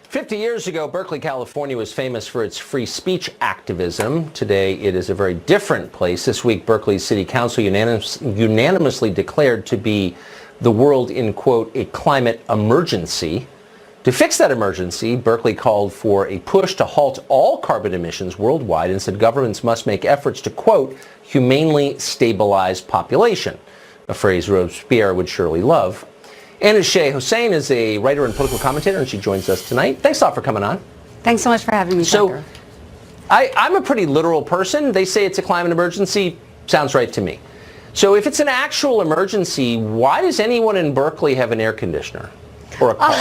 50 years ago, Berkeley, California was famous for its free speech activism. Today, it is a very different place. This week, Berkeley's City Council unanimously declared to be the world in, quote, a climate emergency. To fix that emergency, Berkeley called for a push to halt all carbon emissions worldwide and said governments must make efforts to, quote, humanely stabilize population, a phrase Robespierre would surely love. Anna Shea Hossein is a writer and political commentator, and she joins us tonight. Thanks a lot for coming on. Thanks so much for having me, Tucker. I'm a pretty literal person. They say it's a climate emergency. Sounds right to me. So if it's an actual emergency, why does anyone in Berkeley have an air conditioner or a car?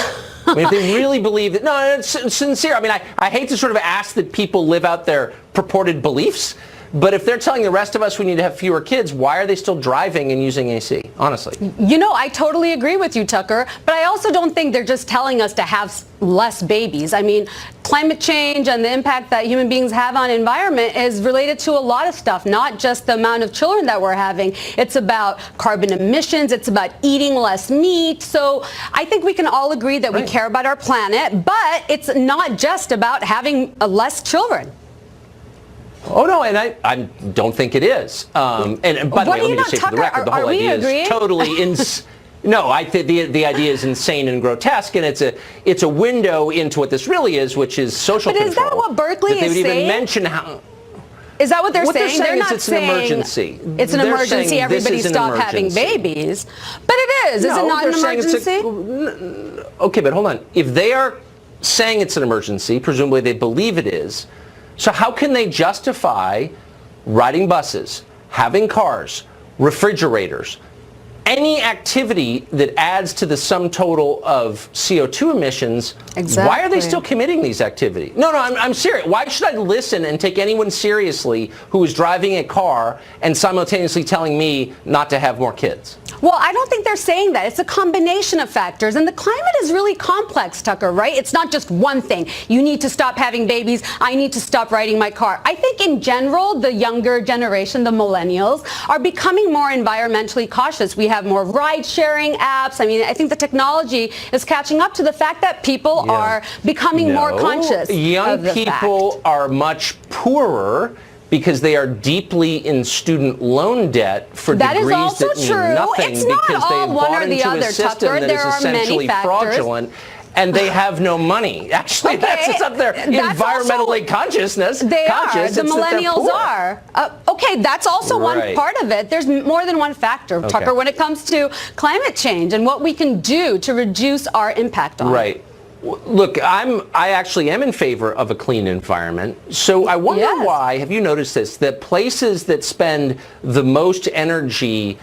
I mean, if they really believe that, no, it's sincere. I mean, I hate to sort of ask that people live out their purported beliefs, but if they're telling the rest of us we need to have fewer kids, why are they still driving and using AC, honestly? You know, I totally agree with you, Tucker, but I also don't think they're just telling us to have less babies. I mean, climate change and the impact that human beings have on environment is related to a lot of stuff, not just the amount of children that we're having. It's about carbon emissions. It's about eating less meat. So I think we can all agree that we care about our planet, but it's not just about having less children. Oh, no, and I don't think it is. And by the way, let me just say for the record, the whole idea is totally no, I think the idea is insane and grotesque, and it's a window into what this really is, which is social control. But is that what Berkeley is saying? They would even mention how... Is that what they're saying? They're not saying it's an emergency. It's an emergency. Everybody stop having babies. But it is. Is it not an emergency? Okay, but hold on. If they are saying it's an emergency, presumably they believe it is, so how can they justify riding buses, having cars, refrigerators, any activity that adds to the sum total of CO2 emissions? Exactly. Why are they still committing these activities? No, I'm serious. Why should I listen and take anyone seriously who is driving a car and simultaneously telling me not to have more kids? Well, I don't think they're saying that. It's a combination of factors. And the climate is really complex, Tucker, right? It's not just one thing. You need to stop having babies. I need to stop riding my car. I think in general, the younger generation, the millennials, are becoming more environmentally cautious. We have more ride-sharing apps. I mean, I think the technology is catching up to the fact that people are becoming more conscious. Young people are much poorer because they are deeply in student loan debt for degrees that mean nothing because they've bought into a system that is essentially fraudulent. And they have no money. Actually, that's up there. Environmentally consciousness. They are. The millennials are. Okay, that's also one part of it. There's more than one factor, Tucker, when it comes to climate change and what we can do to reduce our impact on it. Look, I actually am in favor of a clean environment. So I wonder why, have you noticed this, that places that spend the most energy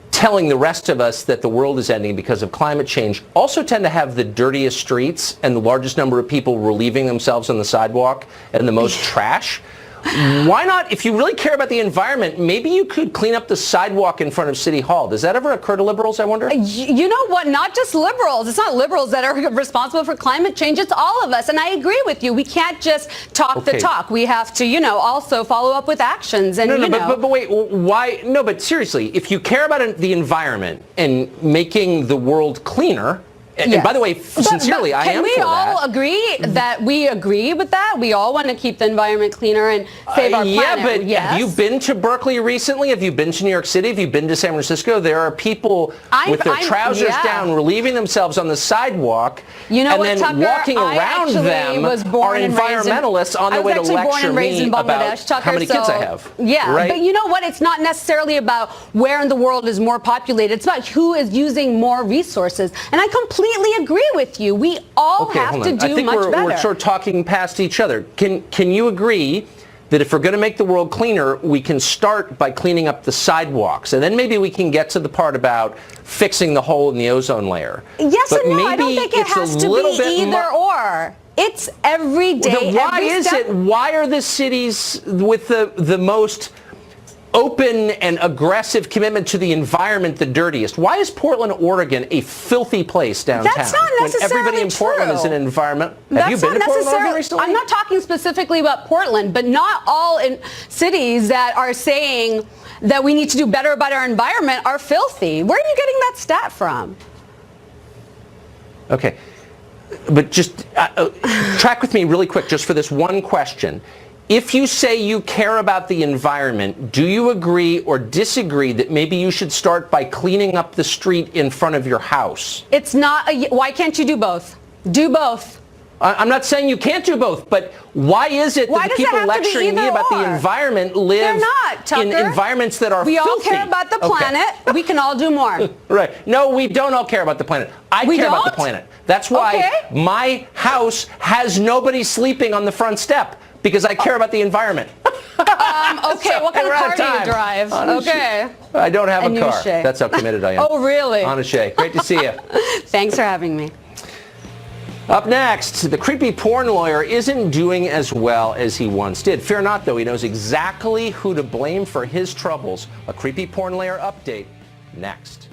telling the rest of us that the world is ending because of climate change also tend to have the dirtiest streets and the largest number of people relieving themselves on the sidewalk and the most trash? Why not, if you really care about the environment, maybe you could clean up the sidewalk in front of City Hall. Does that ever occur to liberals, I wonder? You know what? Not just liberals. It's not liberals that are responsible for climate change. It's all of us. And I agree with you. We can't just talk the talk. We have to, also follow up with actions. And, but wait, why? No, but seriously, if you care about the environment and making the world cleaner, and by the way, sincerely, I am for that. Can we all agree that we agree with that? We all want to keep the environment cleaner and save our planet. Yeah, but have you been to Berkeley recently? Have you been to New York City? Have you been to San Francisco? There are people with their trousers down relieving themselves on the sidewalk, and then Tucker, walking around them are environmentalists on their way to lecture me about how many kids I have. Yeah, but you know what? It's not necessarily about where in the world is more populated. It's about who is using more resources. And I completely agree with you. We all have to do much better. I think we're sort of talking past each other. Can you agree that if we're going to make the world cleaner, we can start by cleaning up the sidewalks, and then maybe we can get to the part about fixing the hole in the ozone layer? Yes and no. I don't think it has to be either or. It's every day. Why is it? Why are the cities with the most open and aggressive commitment to the environment the dirtiest? Why is Portland, Oregon a filthy place downtown? That's not necessarily when everybody in Portland is an environment. Have you been to Portland, Oregon recently? I'm not talking specifically about Portland, but not all cities that are saying that we need to do better about our environment are filthy. Where are you getting that stat from? Okay. but just track with me really quick just for this one question. If you say you care about the environment, do you agree or disagree that maybe you should start by cleaning up the street in front of your house? It's not why can't you do both? Do both. I'm not saying you can't do both, but why is it that the people lecturing me about the environment live in environments that are filthy? We all care about the planet. Okay. We can all do more. Right. No, we don't all care about the planet. I care about the planet. That's why my house has nobody sleeping on the front step, because I care about the environment. Okay, so what kind of car do you drive? Okay. I don't have a car. That's how committed I am. Oh, really? Anna Shea, great to see you. Thanks for having me. Up next, the creepy porn lawyer isn't doing as well as he once did. Fear not, though, he knows exactly who to blame for his troubles. A creepy porn lawyer update next.